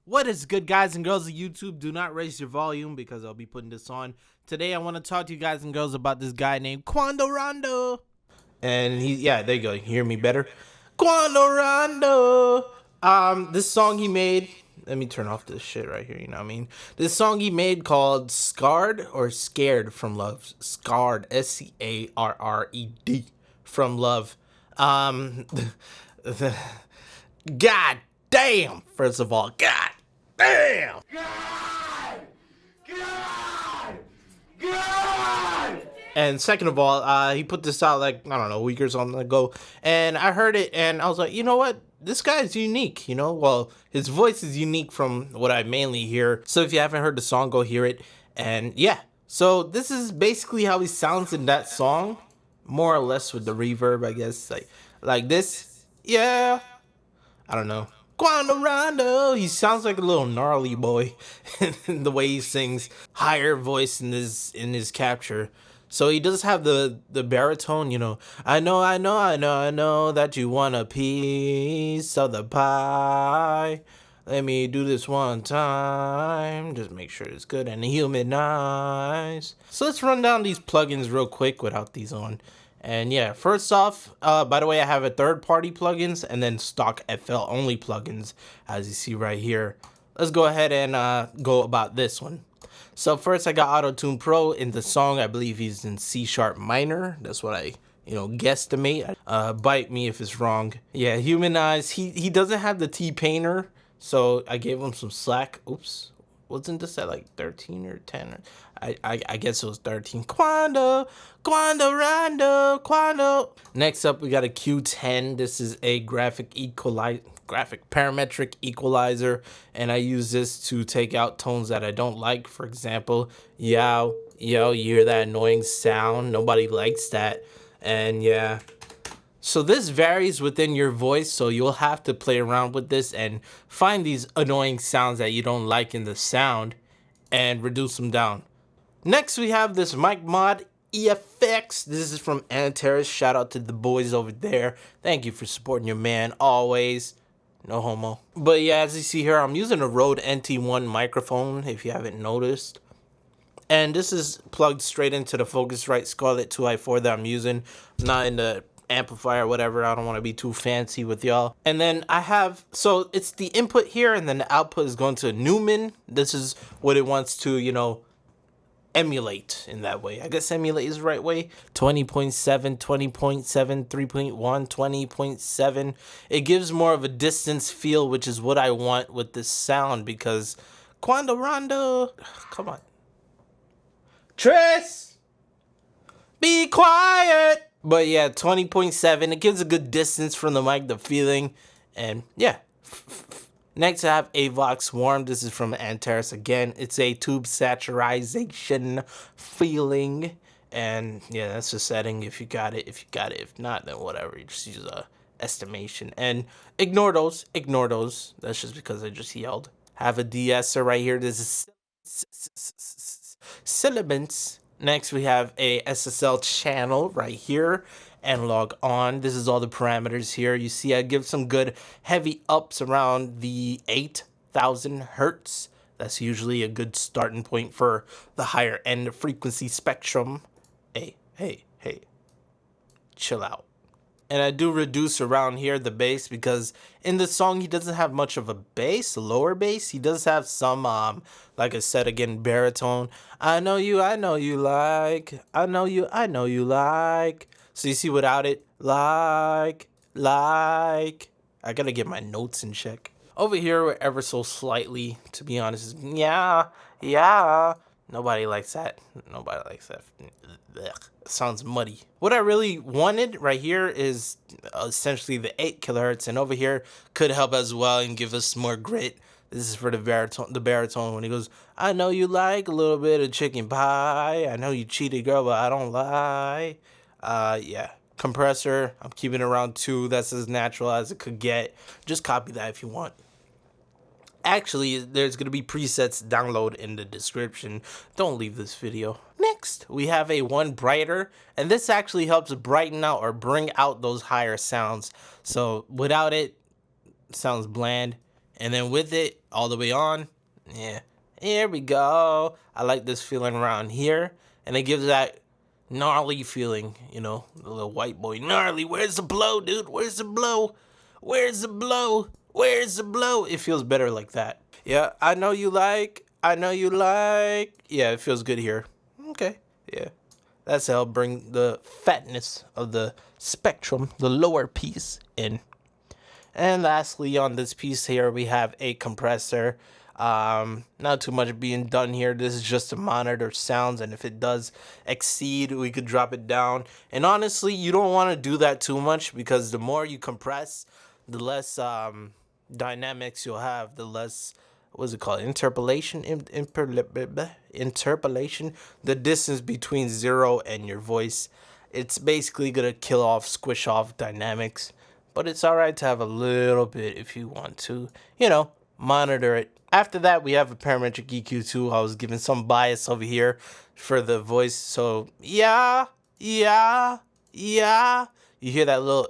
What is good, guys and girls of YouTube? Do not raise your volume because I'll be putting this on. Today I want to talk to you guys and girls about this guy named Quando Rondo. And yeah, there you go. You hear me better? Quando Rondo. This song he made, let me turn off this shit right here, you know what I mean? This song he made called Scarred or Scared from Love. Scarred, S-C-A-R-R-E-D, from Love. God damn, first of all, God damn! God! And second of all, he put this out like, I don't know, a week or something ago. And I heard it and I was like, you know what? This guy is unique, you know? Well, his voice is unique from what I mainly hear. So if you haven't heard the song, go hear it. And yeah, so this is basically how he sounds in that song. More or less with the reverb, I guess. Like this. Yeah. I don't know. Quando Rondo, he sounds like a little gnarly boy in the way he sings. Higher voice in his capture. So he does have the baritone, you know. I know that you want a piece of the pie. Let me do this one time. Just make sure it's good and humanized. So let's run down these plugins real quick without these on. And yeah, first off, by the way, I have a third-party plugins and then stock FL only plugins, as you see right here. Let's go ahead and go about this one. So first, I got Auto Tune Pro in the song. I believe he's in C sharp minor. That's what I, guesstimate. Bite me if it's wrong. Yeah, Humanize. He doesn't have the T-Painter, so I gave him some slack. Oops. Wasn't this at like 13 or 10? I guess it was 13. Quando Rondo. Next up, we got a Q10. This is a parametric equalizer, and I use this to take out tones that I don't like. For example, yo, you hear that annoying sound? Nobody likes that. And yeah. So this varies within your voice, so you'll have to play around with this and find these annoying sounds that you don't like in the sound and reduce them down. Next, we have this mic mod EFX. This is from Antares. Shout out to the boys over there. Thank you for supporting your man always. No homo. But yeah, as you see here, I'm using a Rode NT1 microphone, if you haven't noticed. And this is plugged straight into the Focusrite Scarlett 2i4 that I'm using. Not in the amplifier or whatever. I don't want to be too fancy with y'all. And then I have, so it's the input here and then the output is going to Newman. This is what it wants to, emulate in that way. I guess emulate is the right way. 20.7, 20.7, 3.1, 20.7. It gives more of a distance feel, which is what I want with this sound because Quando Rondo, come on. Tris, be quiet. But yeah, 20.7, it gives a good distance from the mic, the feeling, and yeah. Next, I have a Vox Warm. This is from Antares again. It's a tube saturation feeling, and yeah, that's the setting if you got it. If not, then whatever. You just use a estimation and ignore those. That's just because I just yelled. Have a de-esser right here. This is Sibilance. Next, we have a SSL channel right here, analog on. This is all the parameters here. You see, I give some good heavy ups around the 8,000 hertz. That's usually a good starting point for the higher end frequency spectrum. Hey, chill out. And I do reduce around here the bass because in the song he doesn't have much of a bass, lower bass. He does have some, like I said again, baritone. I know you like. So you see without it, like. I gotta get my notes in check. Over here, we're ever so slightly, to be honest. Yeah. Nobody likes that. Ugh. Sounds muddy. What I really wanted right here is essentially the 8 kilohertz, and over here could help as well and give us more grit. This is for the baritone when he goes, I know you like a little bit of chicken pie. I know you cheated, girl, but I don't lie. Yeah. Compressor, I'm keeping it around 2. That's as natural as it could get. Just copy that if you want. Actually, there's going to be presets download in the description. Don't leave this video. Next, we have a one brighter, and this actually helps brighten out or bring out those higher sounds. So without it, sounds bland. And then with it all the way on, yeah, here we go. I like this feeling around here. And it gives that gnarly feeling, you know, the little white boy. Gnarly, where's the blow, dude? Where's the blow? Where's the blow? Where's the blow? It feels better like that. Yeah, I know you like. Yeah, it feels good here. Okay, yeah. That's how bring the fatness of the spectrum, the lower piece, in. And lastly, on this piece here, we have a compressor. Not too much being done here. This is just to monitor sounds, and if it does exceed, we could drop it down. And honestly, you don't want to do that too much, because the more you compress, the less dynamics you'll have, the less, what's it called, interpolation, interpolation, the distance between zero and your voice. It's basically gonna kill off, squish off dynamics, but it's alright to have a little bit if you want to, you know, monitor it. After that, we have a Parametric EQ2. I was giving some bias over here for the voice, so yeah. You hear that little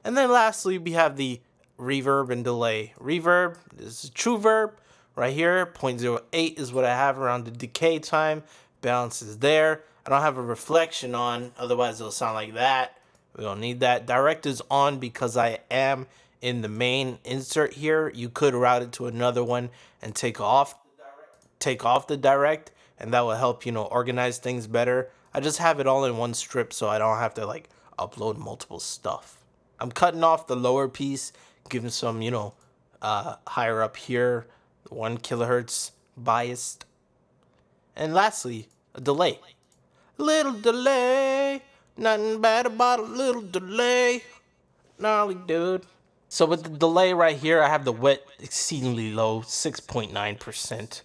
and then lastly, we have the reverb and delay. Reverb, this is true verb right here. 0.08 is what I have around the decay time. Balance is there. I don't have a reflection on, otherwise it'll sound like that. We don't need that. Direct is on because I am in the main insert here. You could route it to another one and take off the direct, and that will help, you know, organize things better. I just have it all in one strip so I don't have to like upload multiple stuff. I'm cutting off the lower piece, giving some, you know, higher up here, 1 kilohertz biased. And lastly, a delay. Little delay, nothing bad about a little delay. Gnarly, dude. So with the delay right here, I have the wet exceedingly low, 6.9%.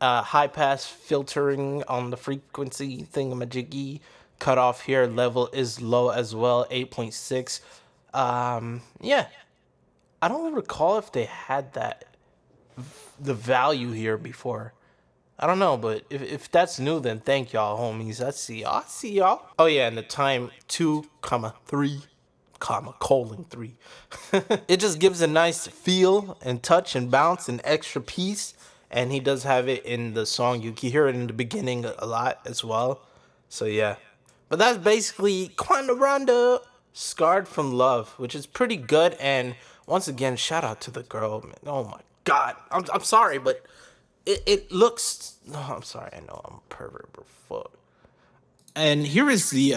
High pass filtering on the frequency thingamajiggy. Cutoff here, level is low as well, 8.6. Yeah. I don't recall if they had the value here before. I don't know, but if that's new, then thank y'all, homies. I see y'all. Oh yeah, and the time 2,3, colon 3. It just gives a nice feel and touch and bounce and extra piece. And he does have it in the song. You can hear it in the beginning a lot as well. So yeah. But that's basically Quando Rondo, Scarred from Love, which is pretty good. And once again, shout out to the girl, man. Oh my God. I'm sorry, but it looks... No, I'm sorry. I know I'm a pervert, but fuck. And here is the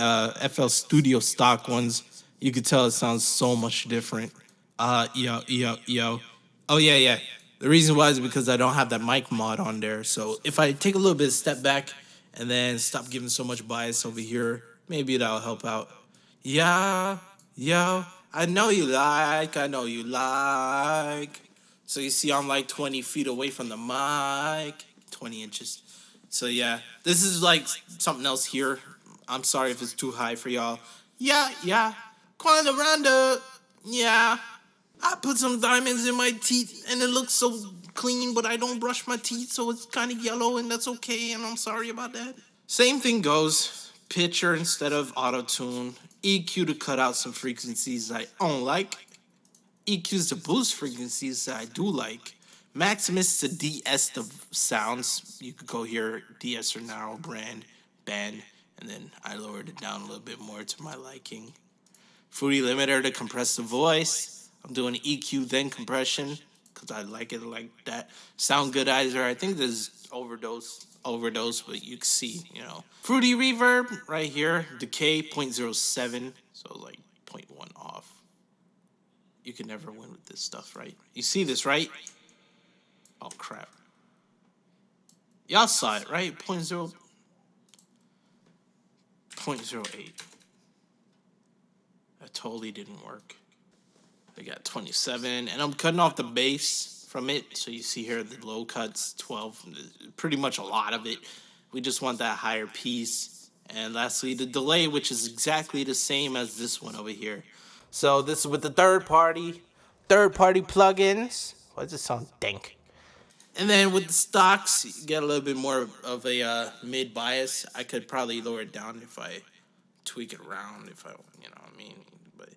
FL Studio stock ones. You could tell it sounds so much different. Yo. Oh, yeah. The reason why is because I don't have that mic mod on there. So if I take a little bit of step back and then stop giving so much bias over here, maybe that'll help out. Yeah, yo, I know you like. So you see I'm like 20 feet away from the mic, 20 inches. So yeah, this is like something else here. I'm sorry if it's too high for y'all. Yeah, Quando Rondo, yeah. I put some diamonds in my teeth and it looks so clean, but I don't brush my teeth, so it's kind of yellow, and that's okay, and I'm sorry about that. Same thing goes. Pitcher instead of auto-tune. EQ to cut out some frequencies I don't like. EQs to boost frequencies that I do like. Maximus to DS the sounds. You could go here, DS or narrow band, and then I lowered it down a little bit more to my liking. Fruity limiter to compress the voice. I'm doing EQ then compression because I like it like that. Sound goodizer. I think there's overdose, but you can see, you know. Fruity reverb right here. Decay 0.07, so like 0.1 off. You can never win with this stuff, right? You see this, right? Oh crap. Y'all saw it, right? 0.08. That totally didn't work. I got 27, and I'm cutting off the bass from it. So you see here the low cuts, 12, pretty much a lot of it. We just want that higher piece. And lastly, the delay, which is exactly the same as this one over here. So this is with the third party plugins. Why does it sound dank? And then with the stocks, you get a little bit more of a mid bias. I could probably lower it down if I tweak it around, if I, you know what I mean. But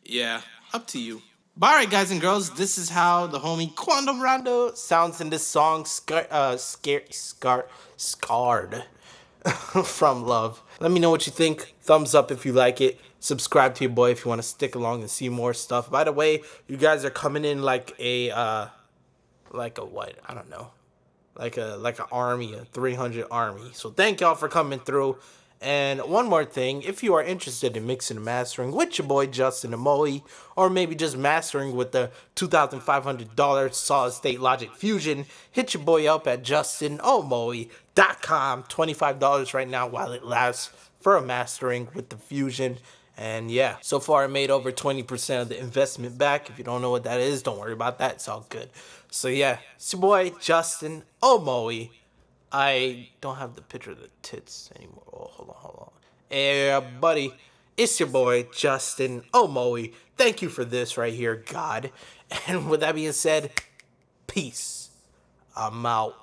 yeah, up to you. But alright, guys and girls, this is how the homie Quando Rondo sounds in this song, Scarred from Love. Let me know what you think. Thumbs up if you like it. Subscribe to your boy if you want to stick along and see more stuff. By the way, you guys are coming in like a what? I don't know. Like an army, a 300 army. So thank y'all for coming through. And one more thing, if you are interested in mixing and mastering with your boy Justin Omoi, or maybe just mastering with the $2,500 solid state Logic Fusion, hit your boy up at justinomoy.com. $25 right now while it lasts for a mastering with the Fusion. And yeah, so far I made over 20% of the investment back. If you don't know what that is, don't worry about that. It's all good. So yeah, it's your boy Justin Omoi. I don't have the picture of the tits anymore. Oh, hold on. Hey, buddy. It's your boy, Justin Omoi. Thank you for this right here, God. And with that being said, peace. I'm out.